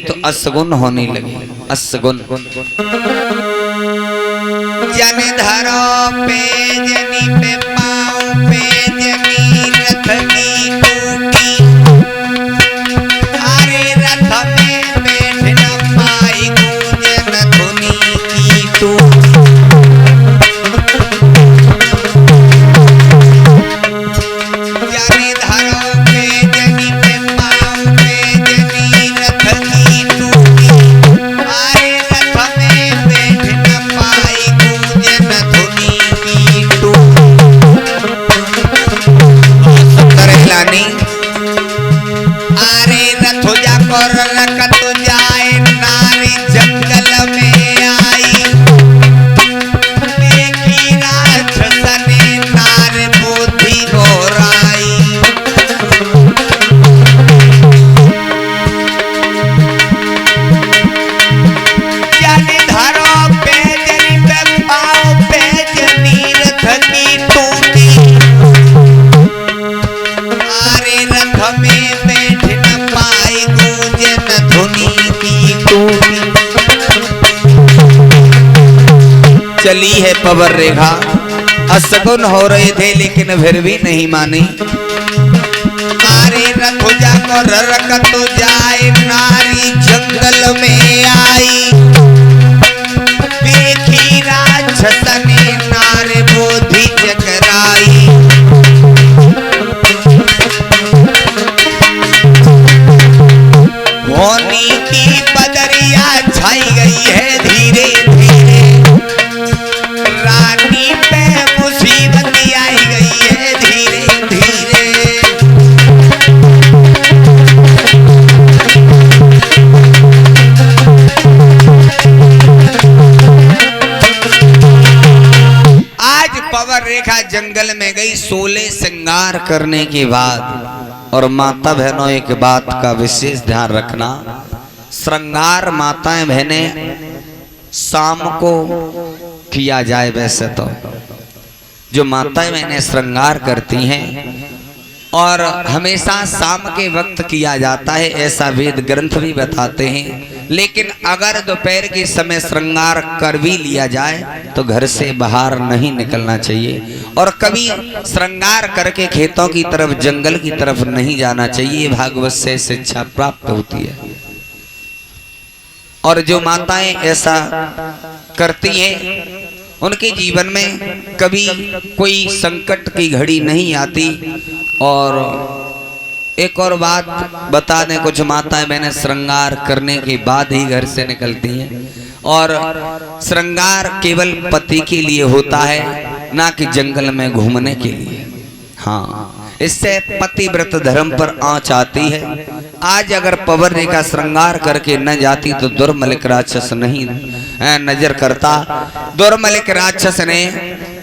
तो असगुन होने लगी। असगुन जन धरो पे जनी पे पाँव पे जनी रथ की टूटी, अरे रथ में बैठ न पाई गूंजन धुनी की टूटी। जन धरो पे जनी पे पाँव पे जनी रथ की टूटी, अरे रथ में बैठ न पाई गूंजन धुनी की टूटी। सुंदर हिलानी अरे रथ जाकर रखत जाए नारी जंगल में आई, देखी राक्षसने नार बुद्धि घोराई। जनी धरो पे जनी पे पाँव पे जनी रथ की टूटी, अरे रथ में बैठ न पाई गूंजन धुनी की टूटी। चली है पवर रेखा, असगुन हो रहे थे लेकिन फिर भी नहीं मानी। अरे रथ जाकर रखत जाए नारी जंगल में आई, देखी राक्षसने नार बुद्धि जगराई। होनी की बदरिया छाई गई है धीरे धीरे, रानी पे मुसीबत आई गई है धीरे धीरे। आज पवन रेखा जंगल में गई 16 श्रृंगार करने के बाद। और माता बहनों एक बात का विशेष ध्यान रखना, श्रृंगार माताएं बहनें शाम को किया जाए। वैसे तो जो माताएं बहनें श्रृंगार करती हैं और हमेशा शाम के वक्त किया जाता है, ऐसा वेद ग्रंथ भी बताते हैं। लेकिन अगर दोपहर के समय श्रृंगार कर भी लिया जाए तो घर से बाहर नहीं निकलना चाहिए, और कभी श्रृंगार करके खेतों की तरफ जंगल की तरफ नहीं जाना चाहिए। भागवत से शिक्षा प्राप्त होती है। और जो माताएं ऐसा करती हैं उनके जीवन में कभी कोई संकट की घड़ी नहीं आती। और एक और बात बता दें, कुछ माताएं बहनें श्रृंगार करने के बाद ही घर से निकलती हैं, और श्रृंगार केवल पति के लिए होता है, ना कि जंगल में घूमने के लिए। हाँ, इससे पतिव्रत धर्म पर आंच आती है। आज अगर पवन रेखा श्रृंगार करके न जाती तो दुर्मलिक राक्षस नहीं नजर करता। दुर्मलिक राक्षस ने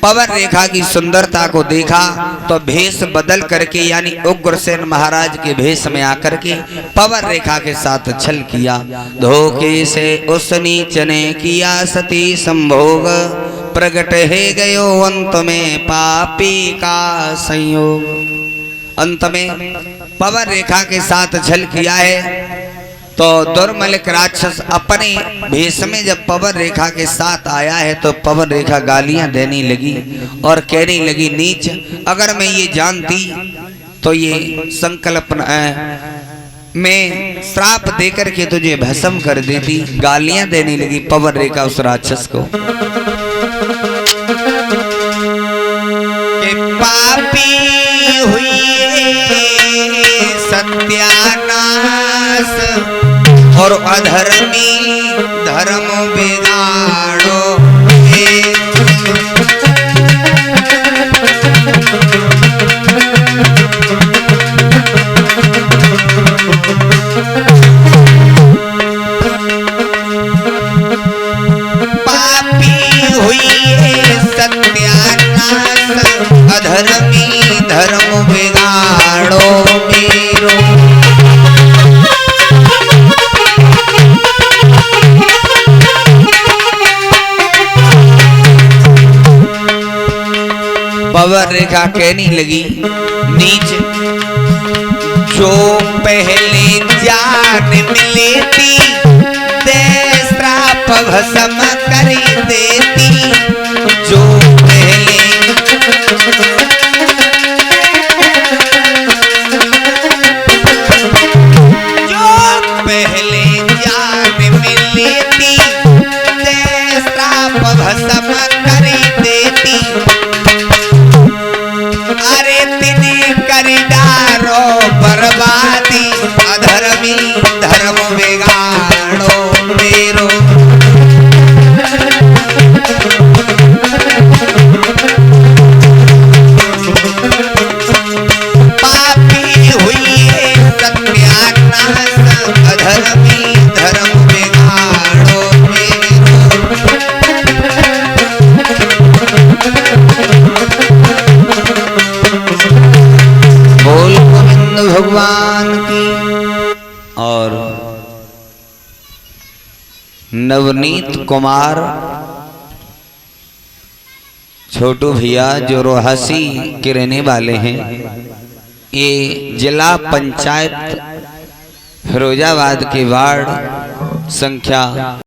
पवन रेखा की सुंदरता को देखा तो भेष बदल करके यानी उग्रसेन महाराज के भेष में आकर के पवन रेखा के साथ छल किया। धोखे से उस नीच ने किया सती संभोग, प्रगट है गयो अंत में पापी का संयोग। अंत में पवन रेखा के साथ छल किया है तो दुर्मलिक राक्षस अपने भेष में जब पवन रेखा के साथ आया है तो पवन रेखा गालियां देने लगी और कहने लगी, नीच, अगर मैं ये जानती तो ये संकल्प में श्राप देकर के तुझे भस्म कर देती। गालियां देने लगी पवन रेखा उस राक्षस को। पापी हुई सत्यानाश और अधर्मी धर्म बिगाड़ो। पापी हुई सत्यानाश, अधर्मी धर्म बिगाड़ो मेरो। पवन रेखा कहने लगी, नीच, जो पहले जा जान मिलेती, दे श्राप भस्म करी देती। जो पहले जान मिलेती, दे श्राप भस्म करी देती। अरे तिने करी डारो बर्बादी, अधर्मी धर्म बिगाड़ो मेरो। पापी हुई है सत्यानाश, अधर्मी धर्म बिगाड़ो मेरो। बोल गोविंद भगवान की। और नवनीत कुमार छोटू भैया जो रोहासी के रहने वाले हैं, ये जिला पंचायत फिरोजाबाद के वार्ड संख्या